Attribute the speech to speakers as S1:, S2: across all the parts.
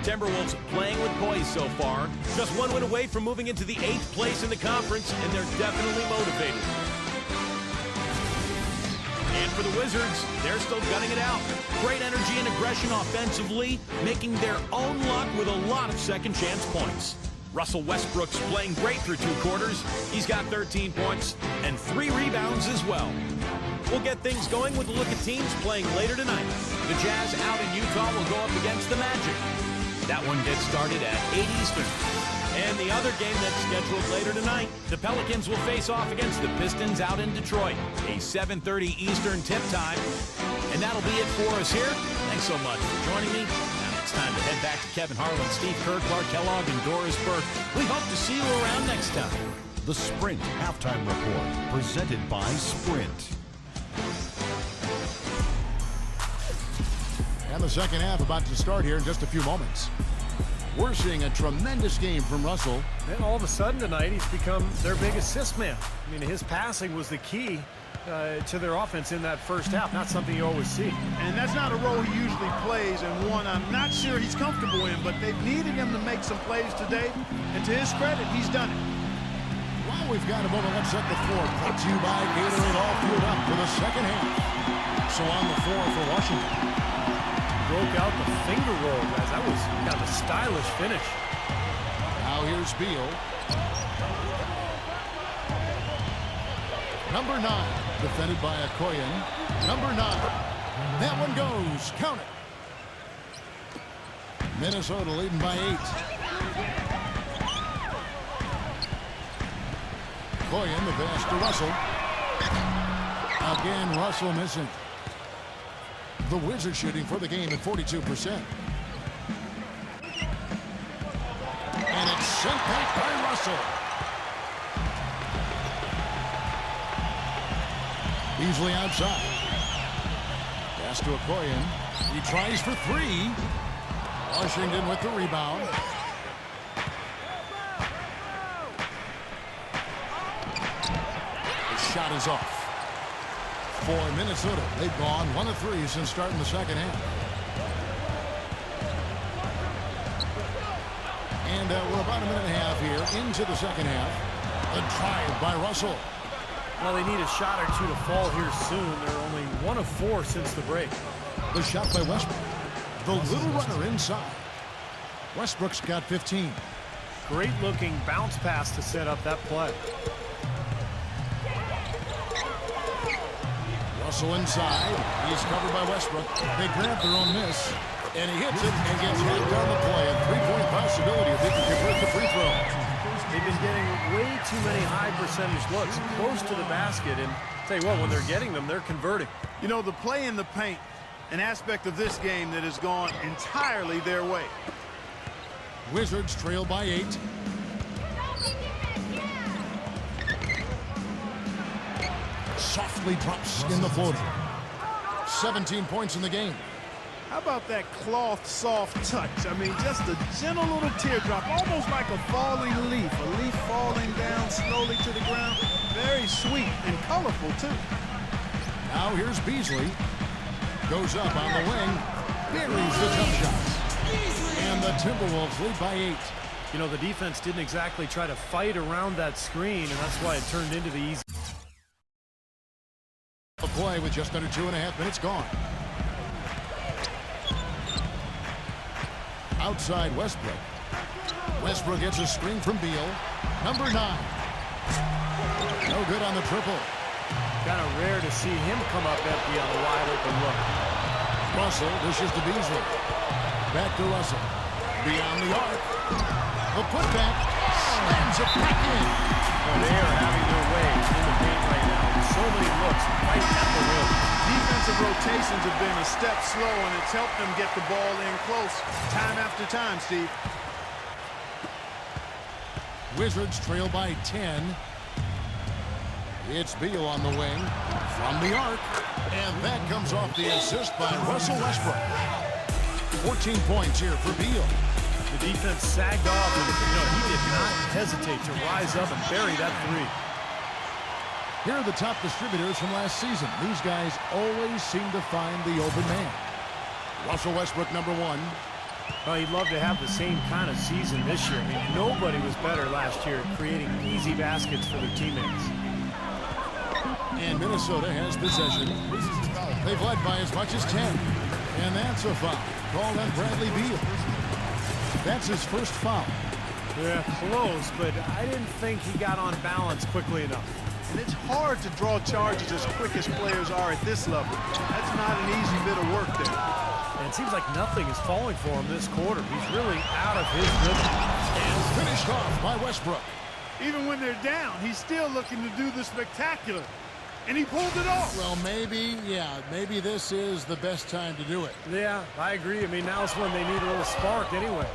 S1: Timberwolves playing with poise so far. Just one win away from moving into the 8th place in the conference, and they're definitely motivated. And for the Wizards, they're still gunning it out. Great energy and aggression offensively, making their own luck with a lot of second-chance points. Russell Westbrook's playing great through 2 quarters. He's got 13 points and 3 rebounds as well. We'll get things going with a look at teams playing later tonight. The Jazz out in Utah will go up against the Magic. That one gets started at 8 Eastern. And the other game that's scheduled later tonight, the Pelicans will face off against the Pistons out in Detroit. A 7:30 Eastern tip time. And that'll be it for us here. Thanks so much for joining me. Now it's time to head back to Kevin Harlan, Steve Kerr, Clark Kellogg, and Doris Burke. We hope to see you around next time.
S2: The Sprint Halftime Report, presented by Sprint.
S3: And the second half about to start here in just a few moments. We're seeing a tremendous game from Russell.
S4: Then all of a sudden tonight, he's become their big assist man. I mean, his passing was the key to their offense in that first half. Not something you always see.
S5: And that's not a role he usually plays, and one I'm not sure he's comfortable in, but they've needed him to make some plays today, and to his credit, he's done it.
S3: While we've got a moment, let's set the floor. Brought to you by Gatorade, all fueled up for the second half. So on the floor for Washington.
S4: Broke out the finger roll, guys. That was kind of a stylish finish.
S3: Now here's Beal. Number 9, defended by Okoye. Number 9. That one goes. Count it. Minnesota leading by 8. Okoye, the pass to Russell. Again, Russell missing. The Wizards shooting for the game at 42%. And it's sent back by Russell. Beasley outside. Pass to Okoye. He tries for 3. Washington with the rebound. The shot is off. For Minnesota, they've gone 1 of 3 since starting the second half. And we're about a minute and a half here into the second half. A drive by Russell.
S4: Well, they need a shot or 2 to fall here soon. They're only 1 of 4 since the break.
S3: The shot by Westbrook. The little runner inside. Westbrook's got 15.
S4: Great looking bounce pass to set up that play.
S3: Russell inside. He's covered by Westbrook. They grab their own miss. And he hits it and gets hacked on the play. A 3-point possibility if they can convert the free throw.
S4: They've been getting way too many high percentage looks close to the basket. And tell you what, when they're getting them, they're converting.
S5: You know, the play in the paint, an aspect of this game that has gone entirely their way.
S3: Wizards trail by 8. Softly drops in the floater. 17 points in the game.
S5: How about that cloth soft touch? I mean, just a gentle little teardrop, almost like a falling leaf. A leaf falling down slowly to the ground. Very sweet and colorful, too.
S3: Now here's Beasley. Goes up on the wing. Buries the tough shot. And the Timberwolves lead by 8.
S4: You know, the defense didn't exactly try to fight around that screen, and that's why it turned into the easy.
S3: A play with just under 2.5 minutes gone. Outside Westbrook. Westbrook gets a screen from Beal. Number 9. No good on the triple.
S4: Kind of rare to see him come up empty on a wide open look.
S3: Russell dishes to Beasley. Back to Russell. Beyond the arc. The putback. Slams it back in.
S4: Well, they are having their way in the paint right now. So many looks right at the rim.
S5: Defensive rotations have been a step slow, and it's helped them get the ball in close time after time, Steve.
S3: Wizards trail by 10. It's Beal on the wing from the arc, and that comes off the assist by Russell Westbrook. 14 points here for Beal.
S4: The defense sagged off, and he did not hesitate to rise up and bury that 3.
S3: Here are the top distributors from last season. These guys always seem to find the open man. Russell Westbrook, number 1.
S4: Well, he'd love to have the same kind of season this year. I mean, nobody was better last year at creating easy baskets for their teammates.
S3: And Minnesota has possession. They've led by as much as 10. And that's a foul called on Bradley Beal. That's his first foul.
S4: Yeah, close, but I didn't think he got on balance quickly enough.
S5: And it's hard to draw charges as quick as players are at this level. That's not an easy bit of work there.
S4: And it seems like nothing is falling for him this quarter. He's really out of his rhythm.
S3: And finished off by Westbrook.
S5: Even when they're down, he's still looking to do the spectacular. And he pulled it off.
S3: Well, maybe this is the best time to do it.
S4: Yeah, I agree. I mean, now's when they need a little spark anyway.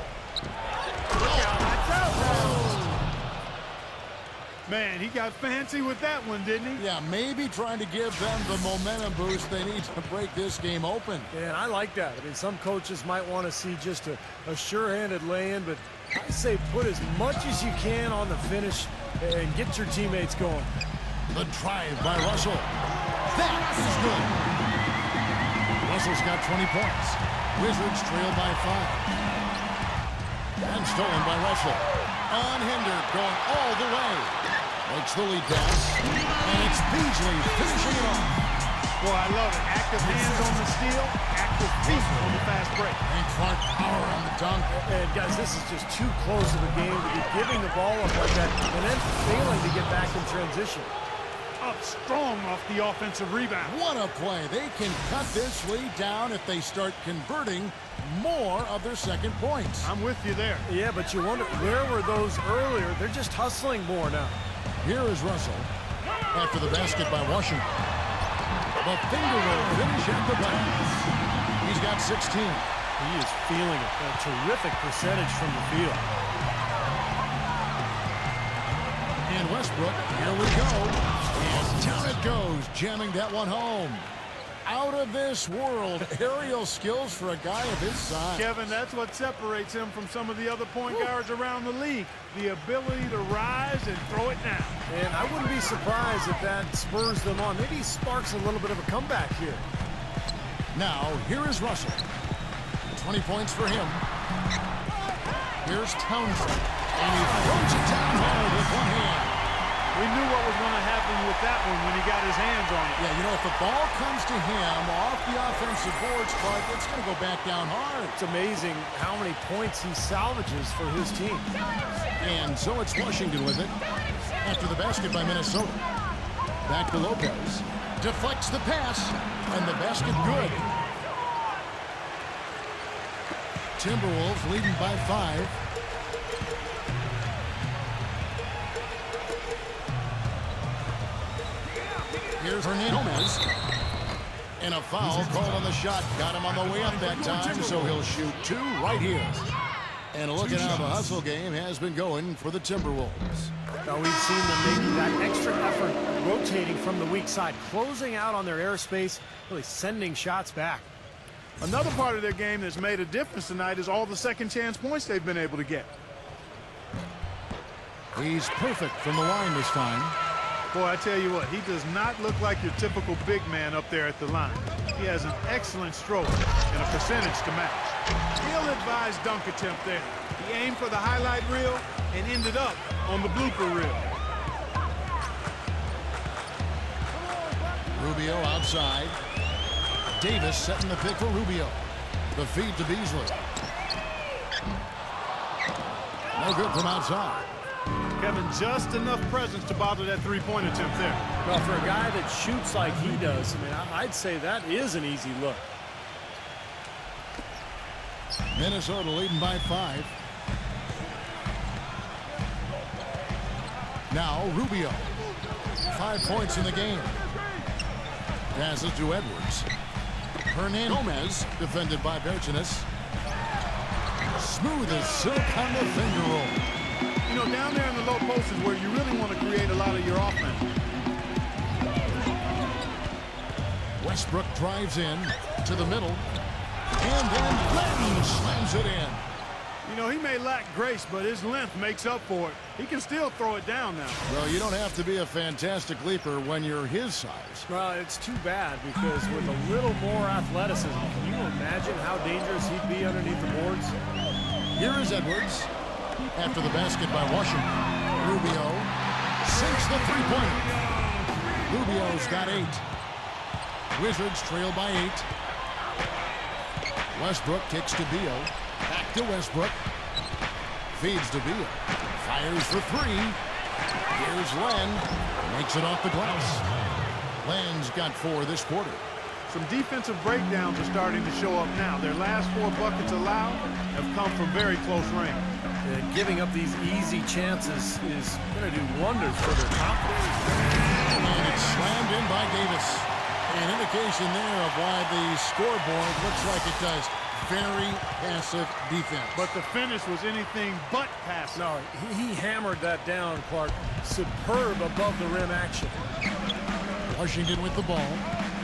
S5: Man, he got fancy with that one, didn't he?
S3: Yeah, maybe trying to give them the momentum boost they need to break this game open.
S4: And I like that. I mean, some coaches might want to see just a sure-handed lay-in, but I say put as much as you can on the finish and get your teammates going.
S3: The drive by Russell. That is good. Russell's got 20 points. Wizards trail by 5. And stolen by Russell. Unhindered, going all the way. Makes the lead pass. And it's Beasley finishing it off.
S5: Boy, I love it. Active hands on the steal, active feet on the fast break.
S3: And Clark power on the dunk.
S4: And guys, this is just too close of a game to be giving the ball up like that and then failing to get back in transition.
S5: Up strong off the offensive rebound.
S3: What a play. They can cut this lead down if they start converting more of their second points.
S5: I'm with you there.
S4: Yeah, but you wonder, where were those earlier? They're just hustling more now.
S3: Here is Russell after the basket by Washington. The finger roll finish at the pass. He's got 16.
S4: He is feeling it. A terrific percentage from the field.
S3: And Westbrook, here we go. And down it goes, jamming that one home. Out of this world, aerial skills for a guy of his size.
S5: Kevin, that's what separates him from some of the other point guards around the league. The ability to rise and throw it down.
S4: And I wouldn't be surprised if that spurs them on. Maybe sparks a little bit of a comeback here.
S3: Now, here is Russell. 20 points for him. Here's Townsend. And he throws it down hard with one hand.
S5: We knew what was going to happen with that one when he got his hands on it.
S3: Yeah, you know, if the ball comes to him off the offensive boards, Clark, it's going to go back down hard.
S4: It's amazing how many points he salvages for his team.
S3: And so it's Washington with it after the basket by Minnesota. Back to Lopez. Deflects the pass, and the basket good. Timberwolves leading by 5. Here's Hernandez. And a foul called on the shot. Got him on the way up that time, so he'll shoot 2 right here. And look at how the hustle game has been going for the Timberwolves.
S4: Now we've seen them make that extra effort rotating from the weak side, closing out on their airspace, really sending shots back.
S5: Another part of their game that's made a difference tonight is all the second chance points they've been able to get.
S3: He's perfect from the line this time.
S5: Boy, I tell you what, he does not look like your typical big man up there at the line. He has an excellent stroke and a percentage to match. Ill-advised dunk attempt there. He aimed for the highlight reel and ended up on the blooper reel.
S3: Rubio outside. Davis setting the pick for Rubio. The feed to Beasley. No good from outside.
S5: Kevin, just enough presence to bother that three-point attempt there.
S4: Well, for a guy that shoots like he does, I mean, I'd say that is an easy look.
S3: Minnesota leading by 5. Now Rubio. 5 points in the game. Passes to Edwards. Hernandez defended by Bertinez. Smooth as silk on the finger roll.
S5: You know, down there in the low post is where you really want to create a lot of your offense.
S3: Westbrook drives in to the middle. And then Lennon slams it in.
S5: You know, he may lack grace, but his length makes up for it. He can still throw it down now.
S3: Well, you don't have to be a fantastic leaper when you're his size.
S4: Well, it's too bad because with a little more athleticism, you you imagine how dangerous he'd be underneath the boards?
S3: Here is Edwards. After the basket by Washington. Rubio sinks the three-pointer. Rubio's got 8. Wizards trail by 8. Westbrook kicks to Beal. Back to Westbrook. Feeds to Beal. Fires for 3. Here's Len. Makes it off the glass. Len's got 4 this quarter.
S5: Some defensive breakdowns are starting to show up now. Their last 4 buckets allowed have come from very close range.
S4: Giving up these easy chances is going to do wonders for their confidence.
S3: And it's slammed in by Davis. An indication there of why the scoreboard looks like it does. Very passive defense.
S5: But the finish was anything but passive.
S4: No, he hammered that down, Clark. Superb above the rim action.
S3: Washington with the ball.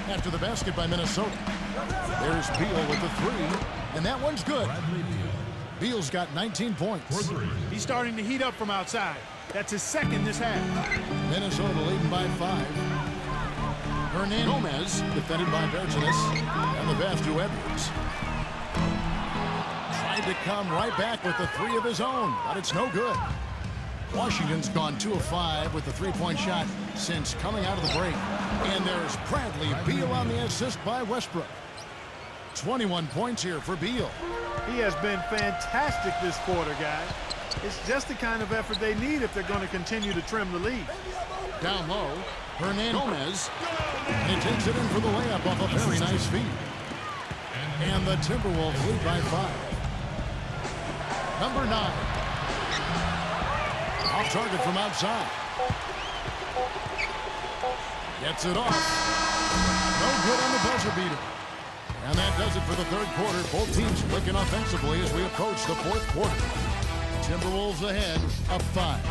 S3: After the basket by Minnesota. There's Beal with the 3. And that one's good. Beal's got 19 points.
S5: He's starting to heat up from outside. That's his second this half.
S3: Minnesota leading by 5. Hernan Gomez defended by Bertanis. And the pass to Edwards. Tried to come right back with the 3 of his own, but it's no good. Washington's gone 2 of 5 with the 3-point shot since coming out of the break. And there's Bradley Beal on the assist by Westbrook. 21 points here for Beal.
S5: He has been fantastic this quarter, guys. It's just the kind of effort they need if they're going to continue to trim the lead.
S3: Down low, Hernan Gomez. And he takes it in for the layup off a very nice feed. And the Timberwolves lead by 5. Number 9. Off target from outside. Gets it off. No good on the buzzer beater. And that does it for the third quarter. Both teams clicking offensively as we approach the fourth quarter. Timberwolves ahead, up 5.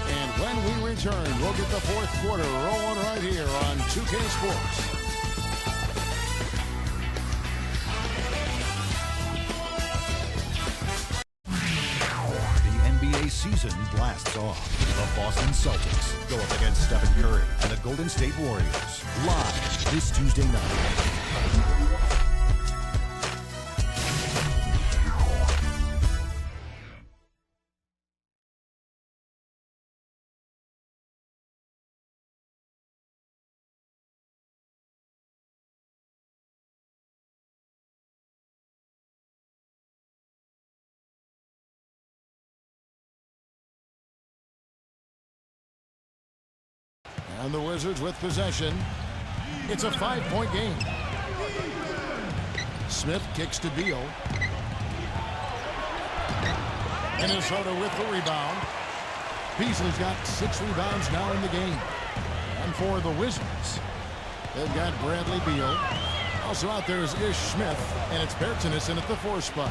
S3: And when we return, we'll get the fourth quarter rolling right here on 2K Sports.
S2: NBA season blasts off. The Boston Celtics go up against Stephen Curry and the Golden State Warriors. Live this Tuesday night.
S3: And the Wizards with possession. It's a 5-point game. Smith kicks to Beal. Minnesota with the rebound. Beasley's got 6 rebounds now in the game. And for the Wizards, they've got Bradley Beal. Also out there is Ish Smith, and it's Bertanis in at the 4 spot.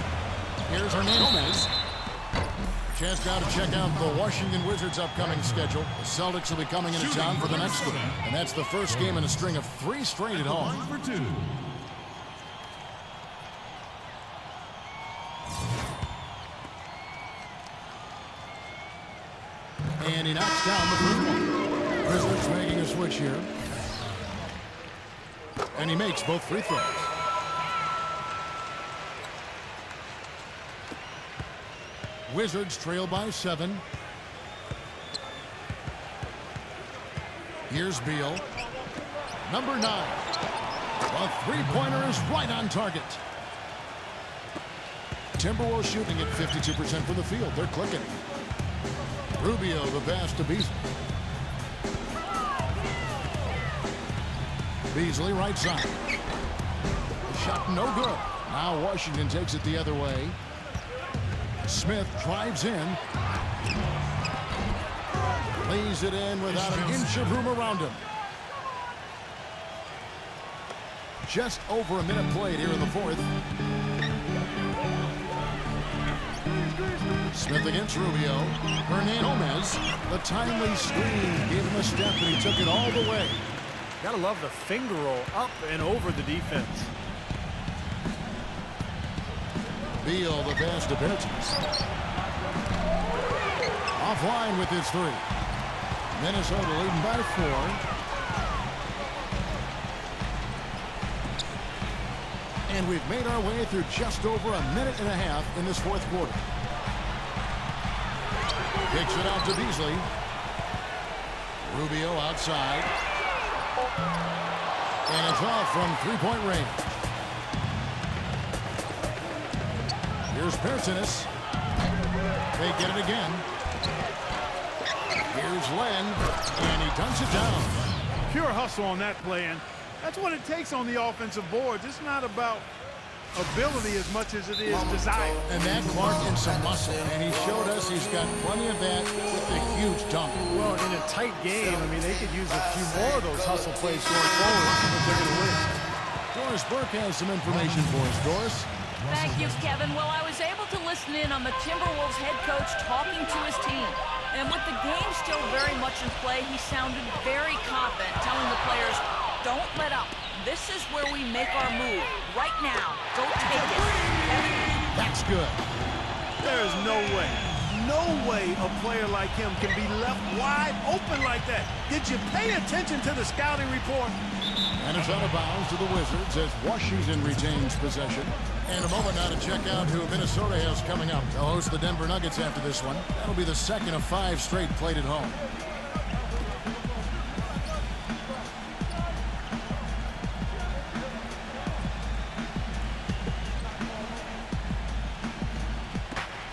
S3: Here's Hernan Gomez. Chance now to check out the Washington Wizards' upcoming schedule. The Celtics will be coming into town for the next game. And that's the first game in a string of 3 straight at home. And he knocks down the first one. Wizards making a switch here. And he makes both free throws. Wizards trail by 7. Here's Beal. Number 9. The three-pointer is right on target. Timberwolves shooting at 52% from the field. They're clicking. Rubio, the pass to Beasley. Beasley right side. Shot no good. Now Washington takes it the other way. Smith drives in. Lays it in without an inch of room around him. Just over a minute played here in the fourth. Smith against Rubio. Hernan Gomez. The timely screen gave him a step, and he took it all the way.
S4: Gotta love the finger roll up and over the defense.
S3: Beal, the pass to Bertanis. Offline with his 3. Minnesota leading by 4. And we've made our way through just over a minute and a half in this fourth quarter. Kicks it out to Beasley. Rubio outside. And it's off from three-point range. Here's Persinis. They get it again. Here's Len, and he dunks it down.
S5: Pure hustle on that play, and that's what it takes on the offensive boards. It's not about ability as much as it is desire.
S3: And that Clark in some muscle, and he showed us he's got plenty of that with a huge dunk.
S4: Well, in a tight game, I mean, they could use a few more of those hustle plays going forward if they're going to win.
S3: Doris Burke has some information for us. Doris?
S6: Thank you, Kevin. Well, I was able to listen in on the Timberwolves head coach talking to his team. And with the game still very much in play, he sounded very confident, telling the players, don't let up. This is where we make our move. Right now. Go take it.
S3: That's good.
S5: There is no way a player like him can be left wide open like that. Did you pay attention to the scouting report?
S3: And it's out of bounds to the Wizards as Washington retains possession. And a moment now to check out who Minnesota has coming up. They'll host the Denver Nuggets after this one. That'll be the second of 5 straight played at home.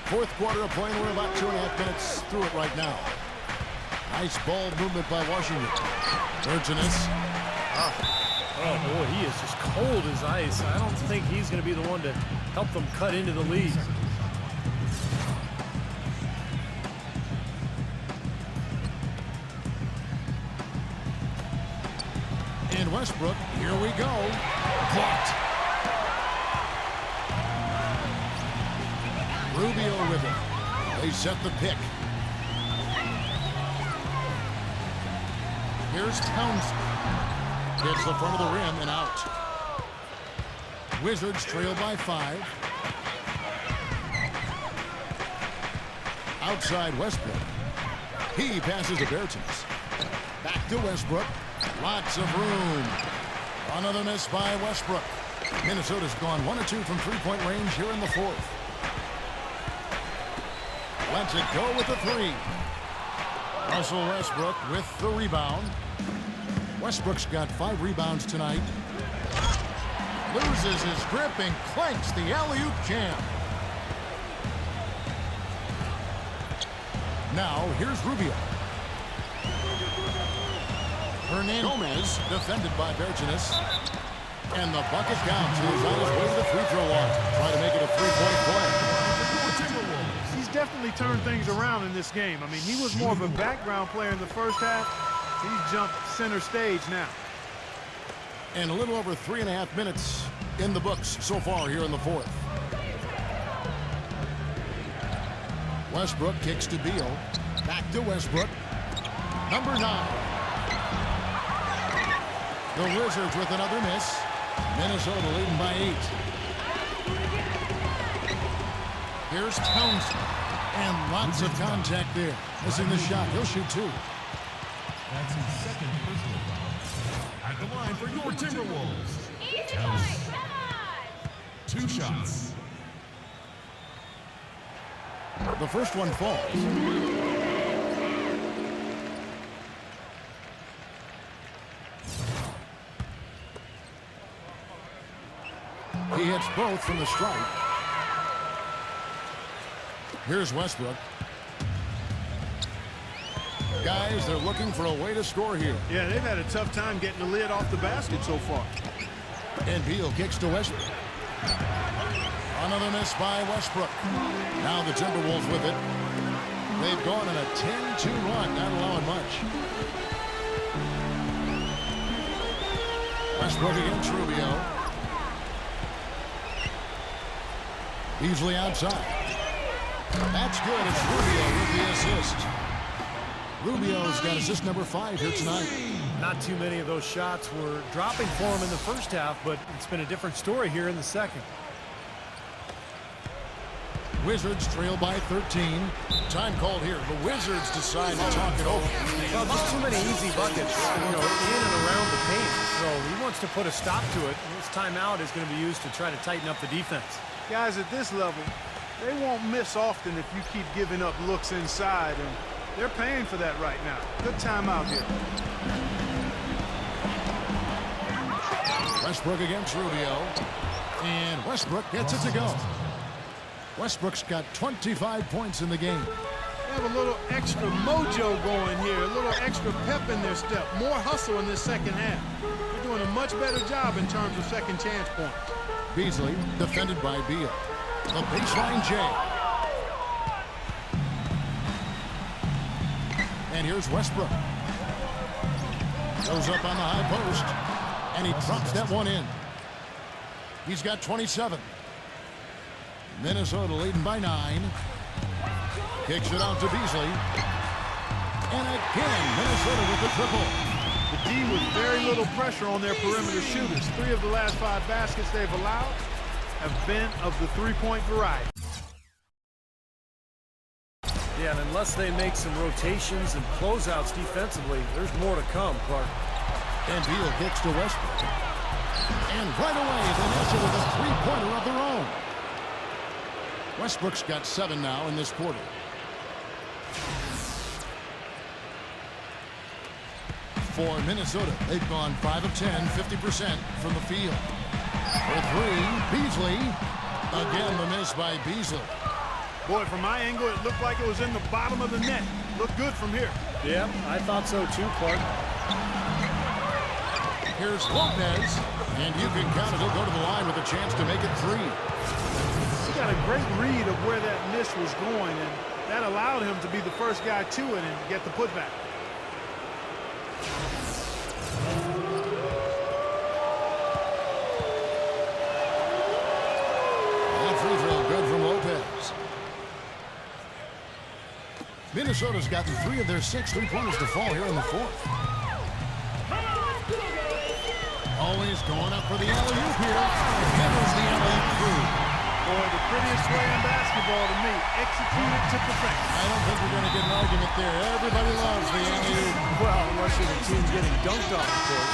S3: Fourth quarter of play, we're about 2.5 minutes through it right now. Nice ball movement by Washington. Persinis.
S4: Oh, boy, he is just cold as ice. I don't think he's going to be the one to help them cut into the lead.
S3: And Westbrook, here we go. Blocked. Rubio with it. They set the pick. Here's Townsend. Gets the front of the rim and out. Wizards trail by 5. Outside Westbrook. He passes to Bertans. Back to Westbrook. Lots of room. Another miss by Westbrook. Minnesota's gone 1 of 2 from three-point range here in the fourth. Lets it go with the 3. Russell Westbrook with the rebound. Westbrook's got 5 rebounds tonight. Loses his grip and clanks the alley-oop jam. Now, here's Rubio. Hernandez Gomez, defended by Berginis. And the bucket counts. He's on his way to the free throw line. Try to make it a 3-point play.
S5: He's definitely turned things around in this game. I mean, he was more of a background player in the first half. He's jumped center stage now.
S3: And a little over 3.5 minutes in the books so far here in the fourth. Westbrook kicks to Beal. Back to Westbrook. Number 9. The Wizards with another miss. Minnesota leading by 8. Here's Townsend. And lots of contact there. Missing the shot. He'll shoot 2.
S2: That's his second personal foul. At the line for your Timberwolves. Towns. 2 shots.
S3: The first one falls. He hits both from the stripe. Here's Westbrook. Guys, they're looking for a way to score here.
S5: Yeah, they've had a tough time getting the lid off the basket so far.
S3: And Beal kicks to Westbrook. Another miss by Westbrook. Now the Timberwolves with it. They've gone on a 10-2 run, not allowing much. Westbrook against Rubio. Beasley outside. That's good. It's Rubio with the assist. Rubio's got assist number 5 here tonight.
S4: Not too many of those shots were dropping for him in the first half, but it's been a different story here in the second.
S3: Wizards trail by 13. Time called here. The Wizards decide to talk it over.
S4: Well, just too many easy buckets, in and around the paint. So he wants to put a stop to it. This timeout is going to be used to try to tighten up the defense.
S5: Guys at this level, they won't miss often if you keep giving up looks inside, and they're paying for that right now. Good timeout here.
S3: Westbrook against Rubio. And Westbrook gets it to go. Westbrook's got 25 points in the game.
S5: They have a little extra mojo going here, a little extra pep in their step, more hustle in this second half. They're doing a much better job in terms of second chance points.
S3: Beasley defended by Beal. The baseline J. And here's Westbrook. Goes up on the high post. And he drops that one in. He's got 27. Minnesota leading by 9. Kicks it out to Beasley. And again, Minnesota with the triple.
S5: The D with very little pressure on their perimeter shooters. 3 of the last 5 baskets they've allowed have been of the three-point variety.
S4: Yeah, and unless they make some rotations and closeouts defensively, there's more to come, Clark.
S3: And Beal kicks to Westbrook. And right away, Vanessa with a three-pointer of their own. Westbrook's got 7 now in this quarter. For Minnesota, they've gone 5 of 10, 50% from the field. For 3, Beasley. Again, the miss by Beasley.
S5: Boy, from my angle, it looked like it was in the bottom of the net. Looked good from here.
S4: Yeah, I thought so too, Clark.
S3: Here's Lopez. And you can count it. He'll go to the line with a chance to make it 3.
S5: He got a great read of where that miss was going, and that allowed him to be the first guy to it and get the putback.
S3: And free throw good from Lopez. Minnesota's gotten 3 of their 6 three-pointers to fall here in the 4th. Always going up for the alley-oop here. Handles the alley-oop through.
S5: Boy, the prettiest way in basketball to me. Executed to perfection.
S3: I don't think we're going to get an argument there. Everybody loves the alley-oop.
S4: Well, unless you're the team getting dunked on, of course.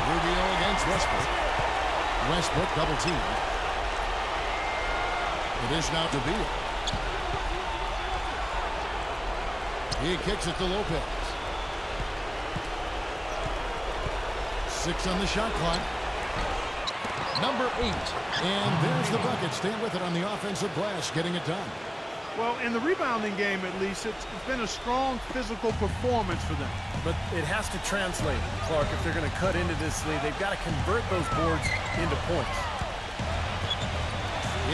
S3: Rubio against Westbrook. Westbrook double team. It is now to Beal. He kicks it to Lopez. 6 on the shot clock. Number 8. And there's the bucket. Stand with it on the offensive glass, getting it done.
S5: Well, in the rebounding game, at least, it's been a strong physical performance for them.
S4: But it has to translate, Clark. If they're going to cut into this lead, they've got to convert those boards into points.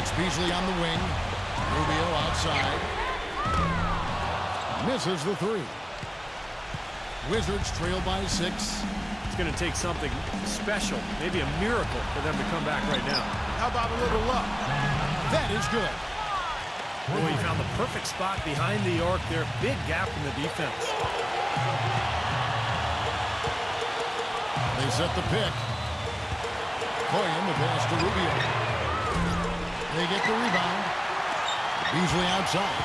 S3: It's Beasley on the wing. Rubio outside. Misses the 3. Wizards trail by 6.
S4: It's going to take something special, maybe a miracle for them to come back right now.
S5: How about a little luck?
S3: That is good.
S4: Boy, he found the perfect spot behind the arc there. Big gap in the defense.
S3: They set the pick. Koyen the pass to Rubio. They get the rebound. Beasley outside.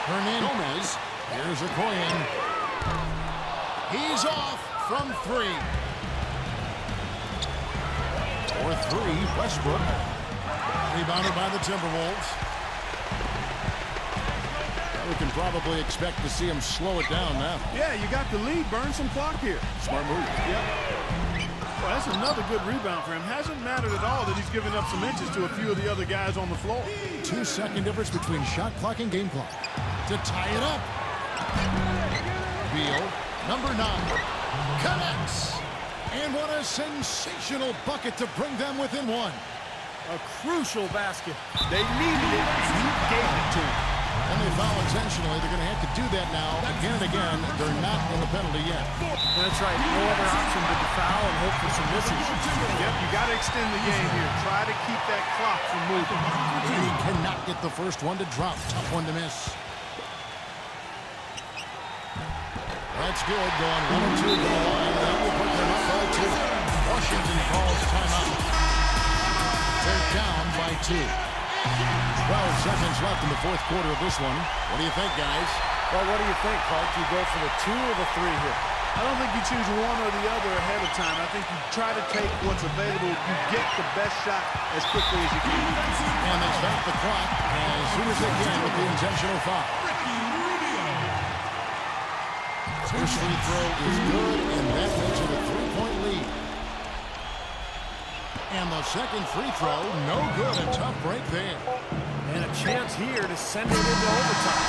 S3: Hernandez. Here's a Koyen. He's off from 3. For 3, Westbrook. Rebounded by the Timberwolves. We can probably expect to see him slow it down now.
S5: Yeah, you got the lead. Burn some clock here.
S3: Smart move.
S5: Yep. Well, that's another good rebound for him. Hasn't mattered at all that he's given up some inches to a few of the other guys on the floor.
S3: 2-second difference between shot clock and game clock. To tie it up. Beal, number 9, connects. And what a sensational bucket to bring them within 1.
S4: A crucial basket.
S5: They needed it. He gave it to him.
S3: And they foul intentionally. They're going to have to do that now again and again. They're not in the penalty yet.
S4: That's right. No other option but to foul and hope for some misses.
S5: Yep, you got to extend the game here. Try to keep that clock from moving.
S3: He cannot get the first one to drop. Tough one to miss. That's good. Going 1 and 2 to the line. That will put them up by 2. Washington calls timeout. They're down by 2. 12 seconds left in the fourth quarter of this one. What do you think, guys?
S4: Well, what do you think, Clark? Do you go for the 2 or the 3 here?
S5: I don't think you choose one or the other ahead of time. I think you try to take what's available. You get the best shot as quickly as you can.
S3: And they stop the clock as soon as they can with the intentional foul. First free throw is good, and that makes it a 3-point lead. And the second free throw, no good. A tough break there.
S4: And a chance here to send it into overtime.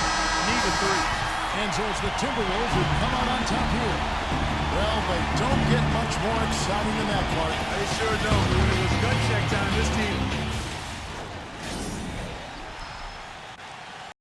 S5: Need a 3.
S3: And so it's the Timberwolves who come out on top here. Well, they don't get much more exciting than that, Clark.
S5: They sure don't. When it was gut check time, this team